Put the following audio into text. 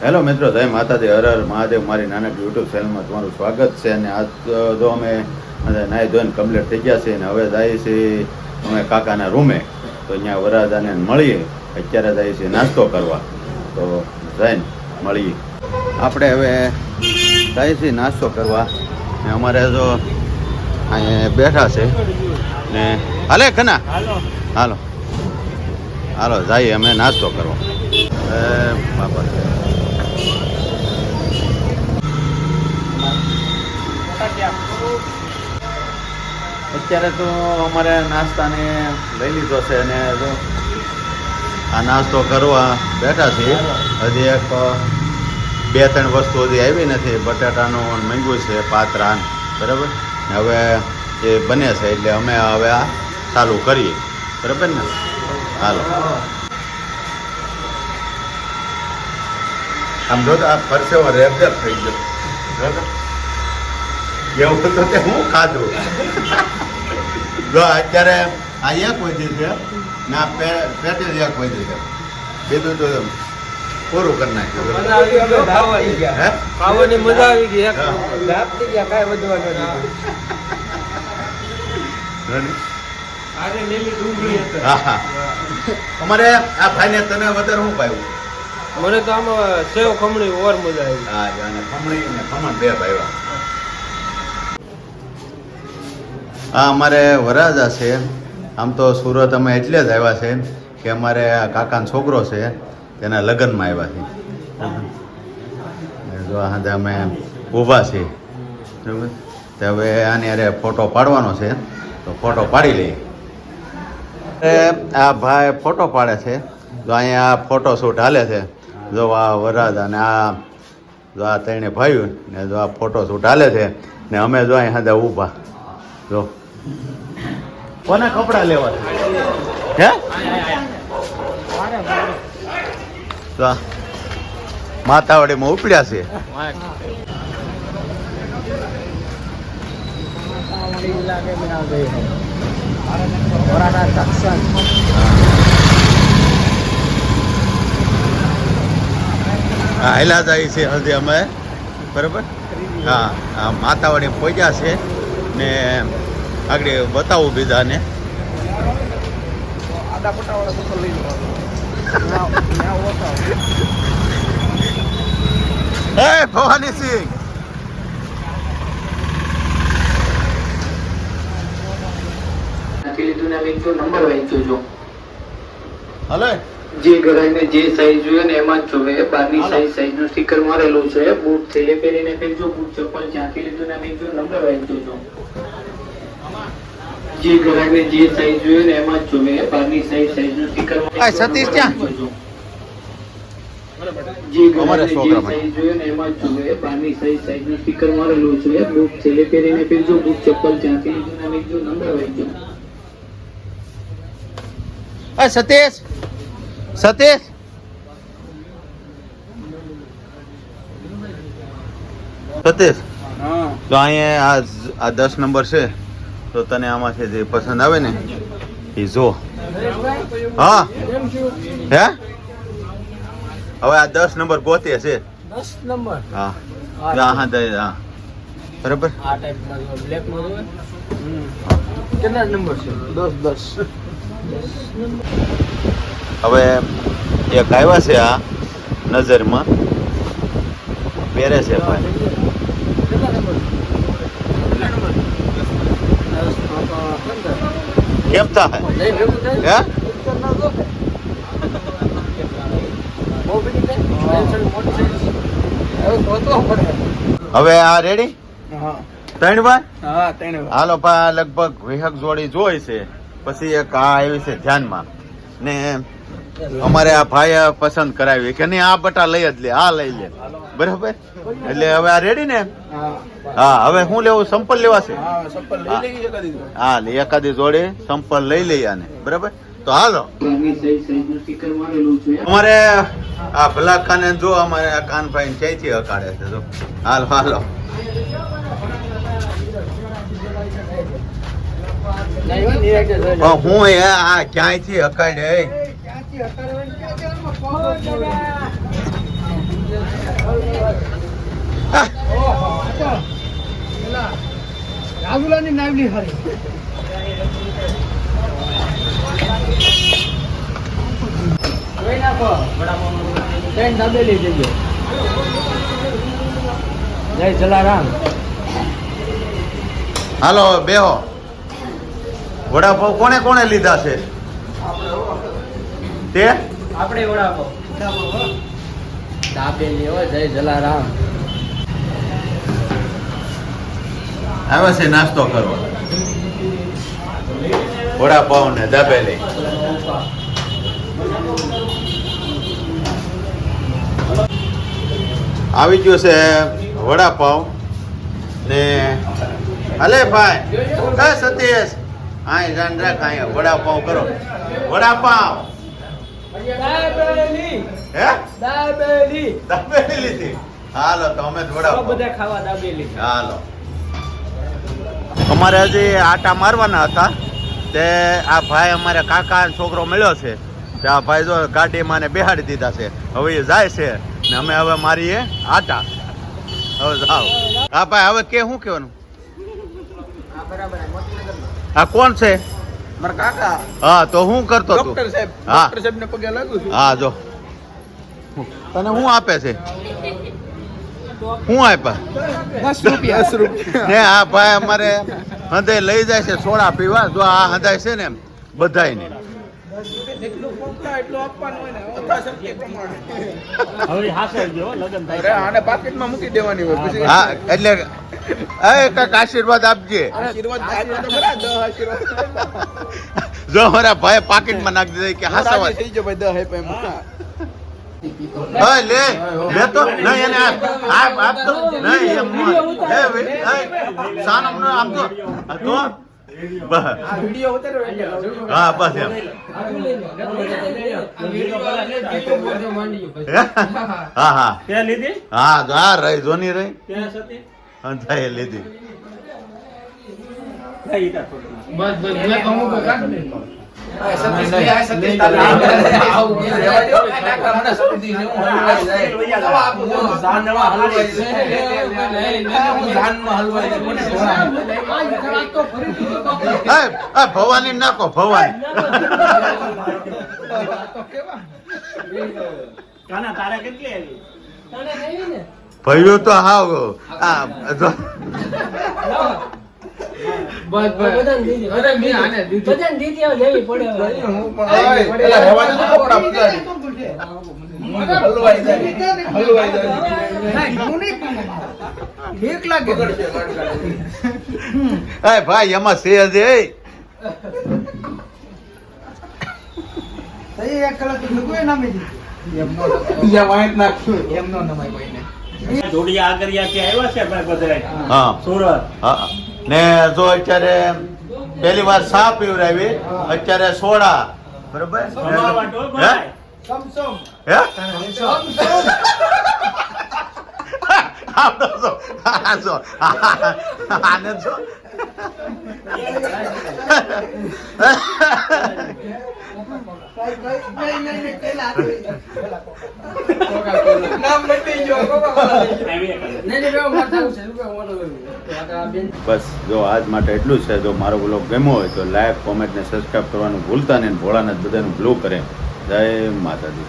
Hello મિત્રો, જય માતાજી, હર હર મહાદેવ. મારી નાનકડી યુટ્યુબ ચેનલમાં તમારું સ્વાગત છે. અને આજ તો અમે નાહી ધોઈને કમ્પ્લીટ થઈ ગયા છીએ અને હવે જઈએ છીએ અમે કાકાના રૂમે. તો અહીંયા વરરાજાને મળીએ. અત્યારે જઈએ છીએ નાસ્તો કરવા, તો જઈને મળીએ. આપણે હવે જઈએ છીએ નાસ્તો કરવા ને અમારે જો અહીંયા બેઠા છે ને હાલે ખના હાલો હાલો જઈએ અમે નાસ્તો કરવા. બાપા અત્યારે તો અમારે નાસ્તાને લઈ લીધો છે અને જો આ નાસ્તો કરવા બેઠા છીએ. હજી એક 2-3 વસ્તુ હજી આવી નથી. બટાટાનું મંગ્યું છે પાત્રાન, બરાબર. હવે એ બને છે એટલે અમે હવે આ ચાલુ કરીએ, બરાબર ને. હાલો આમ જો આ પરસેવો રેબઝેબ થઈ ગયો. એવું તો તે હું ખાધું. જો અત્યારે આ એક વધી છે ને આ પેટેજ એક વધી છે. બીજું તો પૂરું કરી નાખ્યું. ખાવાની મજા આવી ગઈ. કાંઈ વધવાનું હા. અમારે આ ભાઈને તને વધારે શું પાયું? મને તો આમાં સેવ ખમણી ઓર મજા આવી. હા, અને ખમણી ને ખમણ બે ભાઈવા. હા, અમારે વરરાજા છે. આમ તો સુરત અમે એટલે જ આવ્યા છે કે અમારે આ કાકાનો છોકરો છે તેના લગ્નમાં આવ્યા છે. જો આજે અમે ઊભા છીએ, બરાબર. તો હવે આની અરે ફોટો પાડવાનો છે, તો ફોટો પાડી લઈએ. આ ભાઈ ફોટો પાડે છે. જો અહીંયા ફોટો શૂટ હાલે છે. જો આ વરરાજા અને આ જો આ ત્રણે ભાઈઓ ને જો આ ફોટો શૂટ હાલે છે ને અમે જો અહીં સાથે ઊભા. જો કોને કપડાં લેવા હે? તો માતાવાડીમાં ઉપડ્યા છે. હા, હેલા જાય છે હજી અમે, બરાબર. હા, હા, માતાવાડી પહોંચ્યા છે ને આગળ બતાવું બીજાને. હે ભવાની સિંહ, નંબર વાંચ્યો છો. હલો. જે ઘરાઈને જે સાઈઝ જોઈએ ને એમાં જ જોવે. બારની સાઈઝ નું સ્ટીકર મારેલું છે. બૂટ થેલે પહેરીને ફેરજો. બૂટ ચપ્પલ જ્યાંથી લીધું ને ફેરજો. નંબર વાંચ્યો છો. જે ઘરાઈને જે સાઈઝ જોઈએ ને એમાં જ જોવે. બારની સાઈઝ નું સ્ટીકર સતીશ ક્યાં? જે ઘરાઈને જે સાઈઝ જોઈએ ને એમાં જ જોવે. બારની સાઈઝ નું સ્ટીકર મારેલું છે. બૂટ થેલે પહેરીને ફેરજો. બૂટ ચપ્પલ જ્યાંથી લીધું ને ફેરજો. નંબર વાંચ્યો. સતીશ, સતીશ, સતીશ, તો અહીંયા આ 10 નંબર છે, તો તને આમાંથી જે પસંદ આવે ને એ જો. હા, હે હવે આ 10 નંબર ગોતે છે. 10 નંબર. હા, હા, હા, બરાબર. આ ટાઈપના બ્લેક માં જોવે. કેટલા નંબર છે? 10. હવે એક આવ્યા છે આ નજરમાં પહેરે છે ભાઈ. કેમ થાય હે? હવે આ રેડી 3 વાર. હાલો પા લગભગ વિહક જોડી જોઈ છે. પછી એક આ આવી છે ધ્યાનમાં ને અમારે આ ભાઈ પસંદ કરાવી કે નહીં આ બટા લઈ જ લે, આ લઈ લે, બરાબર. એટલે હવે આ રેડી ને. હા, હવે શું લેવું? સંપલ લેવા છે. હા, એકાદી જોડે સંપલ લઈ લઈએ આને, બરાબર. તો હાલો અમારે આ ભલા ખાને જો અમારે આ કાનભાઈ ક્યાંયથી હકાડે છે. જો હાલો હાલો. હું આ ક્યાંયથી હકાડે રાજુલાની નાવલી હારી જોઈ નાખો ટ્રેન દાબેલી જઈએ જય જલારામ હાલો બેહો. વડાપાવ કોણે કોણે લીધા છે તે? આપણે વડાપાવ દાબેલી હો જય જલારામ આવે છે નાસ્તો કરવા. વડાપાવ ને દાબેલી. આવી ગયું છે વડાપાવ ને અલે ભાઈ કઈ સતીશ આય જાન રાખ આય વડાપાવ કરો. વડાપાવ દાબેલી હે દાબેલી દાબેલી લીધી. હાલો તો અમે જ વડાપાવ. બધા ખાવા દાબેલી હાલો. અમારે હજી આટા મારવાના હતા તે આ ભાઈ અમારે કાકા છોકરો મળ્યો છે તે આ ભાઈ જો ગાડીમાં ને બેહાડી દીધા છે. હવે એ જાય છે ને અમે હવે મારીએ આટા. હવે જાઓ. હા ભાઈ હવે કે શું કહેવાનું? આ કોણ છે? મારા કાકા હા તો હું કરતો તું? ડોક્ટર સાહેબ હા ડોક્ટર સાહેબ ને પગે લાગુ છું હા જો તને શું આપે છે? શું આપ્યા? 10 રૂપિયા ને આ ભાઈ અમારે હંધાઈ લઈ જાય છે સોડા પીવા. જો આ હંધાઈ છે ને બધાયને જેટલું પોતા એટલું આપવાનું હોય ને યથાશક્તિ પ્રમાણે હવે હાસલ જો લગન થાય આને પાકેટમાં મૂકી દેવાની હોય પછી હા એટલે એ કાંઈક આશીર્વાદ આપજે. આશીર્વાદ આપ્યો તો ખરા 10 આશીર્વાદ જો મારા ભાઈ પાકીટમાં નાખી દે કે હાસવા થઈ ગયો ભાઈ 10 આપ્યા હા લે તો નહીં એને આપ તો નહીં એમ સાનમ નો આમ તો બસ વિડિયો ઉતાર્યો એટલે હા બસ એમ હા હા ત્યાં લીધી હા હા રહી જોની રહી ત્યાં સતી અંધાએ લીધી. બસ બસ મેં કહું કે કાઢ દે. ભવાની નાખો ભવાની. તારા કેટલી આવી ભયું તો હાવ આ જો બસ બસ અરે મેં આને દીધું. બધાને દીધી હવે લેવી પડે હવે. પેલા રહેવા દે તો કપડાં પકડાડી. એ ભાઈ એમાં છે જ એ જોડિયા આગરિયા થી આવ્યા છે ભાઈ બધા હા સુરત હા ને જો અત્યારે પહેલી વાર સા પીવડાવી અત્યારે સોડા બરોબર સમાવાટો હે ભાઈ હે આનો જો આ જો આને જો બસ જો આજ માટે એટલું જ છે. જો મારો બ્લોગ ગમ્યો હોય તો લાઈક કોમેન્ટ ને સબસ્ક્રાઈબ કરવાનું ભૂલતા નહીં. ભોળાનાથ બધાનું બ્લુ કરે. જય માતાજી.